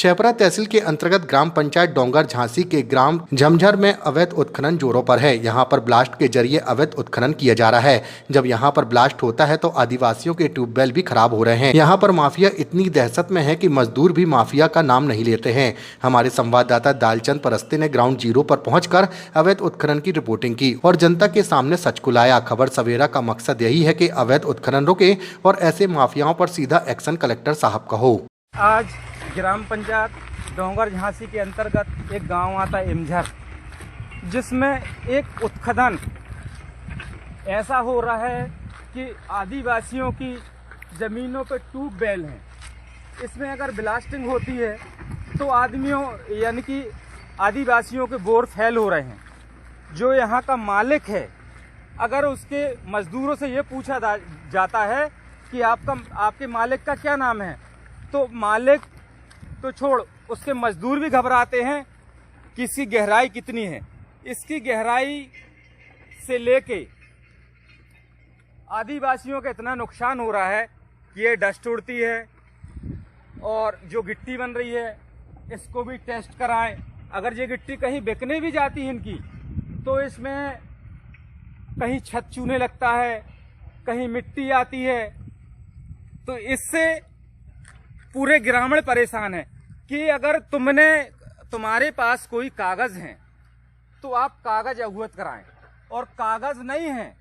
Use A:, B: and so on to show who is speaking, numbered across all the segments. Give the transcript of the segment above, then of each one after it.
A: शेपरा तहसील के अंतर्गत ग्राम पंचायत डोंगर झांसी के ग्राम झमझर में अवैध उत्खनन जोरों पर है। यहां पर ब्लास्ट के जरिए अवैध उत्खनन किया जा रहा है। जब यहां पर ब्लास्ट होता है तो आदिवासियों के ट्यूबवेल भी खराब हो रहे हैं। यहां पर माफिया इतनी दहशत में है कि मजदूर भी माफिया का नाम नहीं लेते हैं। हमारे संवाददाता दालचंद परस्ते ने ग्राउंड जीरो पर पहुंचकर अवैध उत्खनन की रिपोर्टिंग की और जनता के सामने सच को लाया। खबर सवेरा का मकसद यही है कि अवैध उत्खनन रोके और ऐसे माफियाओं पर सीधा एक्शन कलेक्टर साहब का हो।
B: आज ग्राम पंचायत डोंगर झांसी के अंतर्गत एक गांव आता है इमझर, जिसमें एक उत्खनन ऐसा हो रहा है कि आदिवासियों की ज़मीनों पे ट्यूबवेल हैं। इसमें अगर ब्लास्टिंग होती है तो आदमियों यानी कि आदिवासियों के बोर फेल हो रहे हैं। जो यहाँ का मालिक है, अगर उसके मजदूरों से ये पूछा जाता है कि आपके मालिक का क्या नाम है, तो मालिक तो छोड़, उसके मजदूर भी घबराते हैं कि इसकी गहराई कितनी है। इसकी गहराई से लेके आदिवासियों का इतना नुकसान हो रहा है कि ये डस्ट उड़ती है और जो गिट्टी बन रही है इसको भी टेस्ट कराएं। अगर ये गिट्टी कहीं बिकने भी जाती है इनकी, तो इसमें कहीं छत चूने लगता है, कहीं मिट्टी आती है। तो इससे पूरे ग्रामीण परेशान है कि अगर तुम्हारे पास कोई कागज हैं तो आप कागज अवगत कराएं, और कागज नहीं है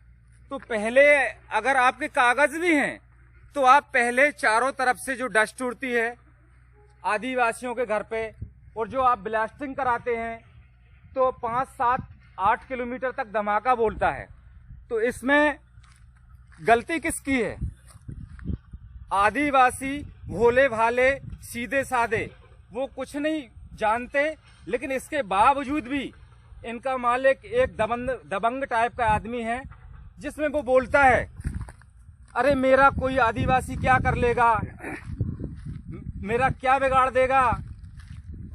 B: तो पहले, अगर आपके कागज भी हैं तो आप पहले चारों तरफ से जो डस्ट उड़ती है आदिवासियों के घर पे, और जो आप ब्लास्टिंग कराते हैं तो 5, 7, 8 किलोमीटर तक धमाका बोलता है। तो इसमें गलती किसकी है? आदिवासी भोले भाले सीधे साधे, वो कुछ नहीं जानते, लेकिन इसके बावजूद भी इनका मालिक एक दबंग टाइप का आदमी है, जिसमें वो बोलता है अरे मेरा कोई आदिवासी क्या कर लेगा, मेरा क्या बिगाड़ देगा।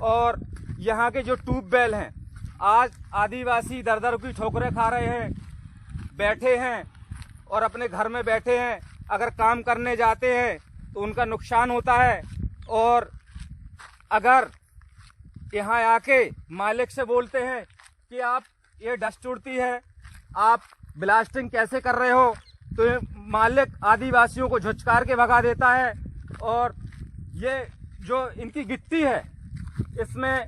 B: और यहाँ के जो ट्यूबवेल हैं, आज आदिवासी दर दर की ठोकरें खा रहे हैं, बैठे हैं और अपने घर में बैठे हैं। अगर काम करने जाते हैं तो उनका नुकसान होता है, और अगर यहाँ आके मालिक से बोलते हैं कि आप ये डस्ट उड़ती है, आप ब्लास्टिंग कैसे कर रहे हो, तो ये मालिक आदिवासियों को झुझकार के भगा देता है। और ये जो इनकी गिट्टी है, इसमें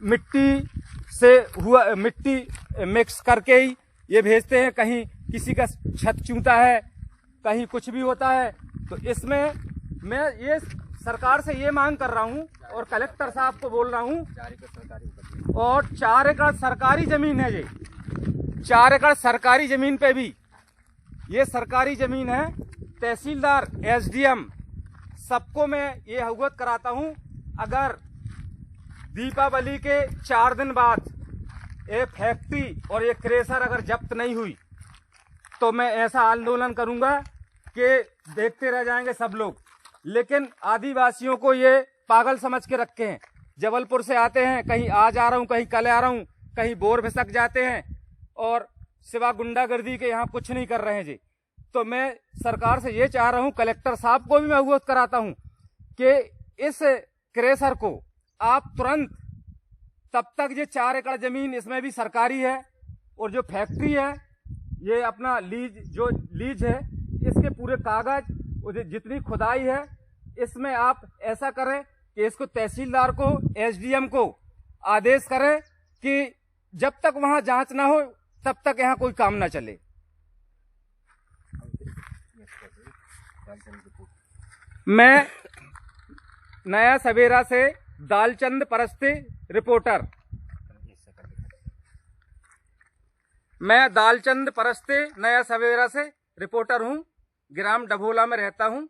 B: मिट्टी मिक्स करके ही ये भेजते हैं। कहीं किसी का छत चूता है, कहीं कुछ भी होता है। तो इसमें मैं ये सरकार से ये मांग कर रहा हूँ और कलेक्टर साहब को बोल रहा हूँ, और 4 एकड़ सरकारी जमीन है, ये 4 एकड़ सरकारी जमीन पे भी, ये सरकारी जमीन है। तहसीलदार, एसडीएम सबको मैं ये अवगत कराता हूँ। अगर दीपावली के 4 दिन बाद ये फैक्ट्री और ये क्रेशर अगर जब्त नहीं हुई तो मैं ऐसा आंदोलन करूंगा कि देखते रह जाएंगे सब लोग। लेकिन आदिवासियों को ये पागल समझ के रखे हैं। जबलपुर से आते हैं, कहीं आज आ रहा हूँ, कहीं कल आ रहा हूँ, कहीं बोर भिसक जाते हैं, और सिवा गुंडागर्दी के यहाँ कुछ नहीं कर रहे हैं जी। तो मैं सरकार से ये चाह रहा हूँ, कलेक्टर साहब को भी मैं अवगत कराता हूँ कि इस क्रेशर को आप तुरंत, तब तक ये 4 एकड़ जमीन इसमें भी सरकारी है, और जो फैक्ट्री है ये अपना लीज है, इसके पूरे कागज, जितनी खुदाई है, इसमें आप ऐसा करें कि इसको तहसीलदार को, एसडीएम को आदेश करें कि जब तक वहां जांच ना हो तब तक यहाँ कोई काम ना चले। मैं नया सवेरा से दालचंद परस्ते रिपोर्टर, मैं दालचंद परस्ते नया सवेरा से रिपोर्टर हूँ। ग्राम डभोला में रहता हूँ।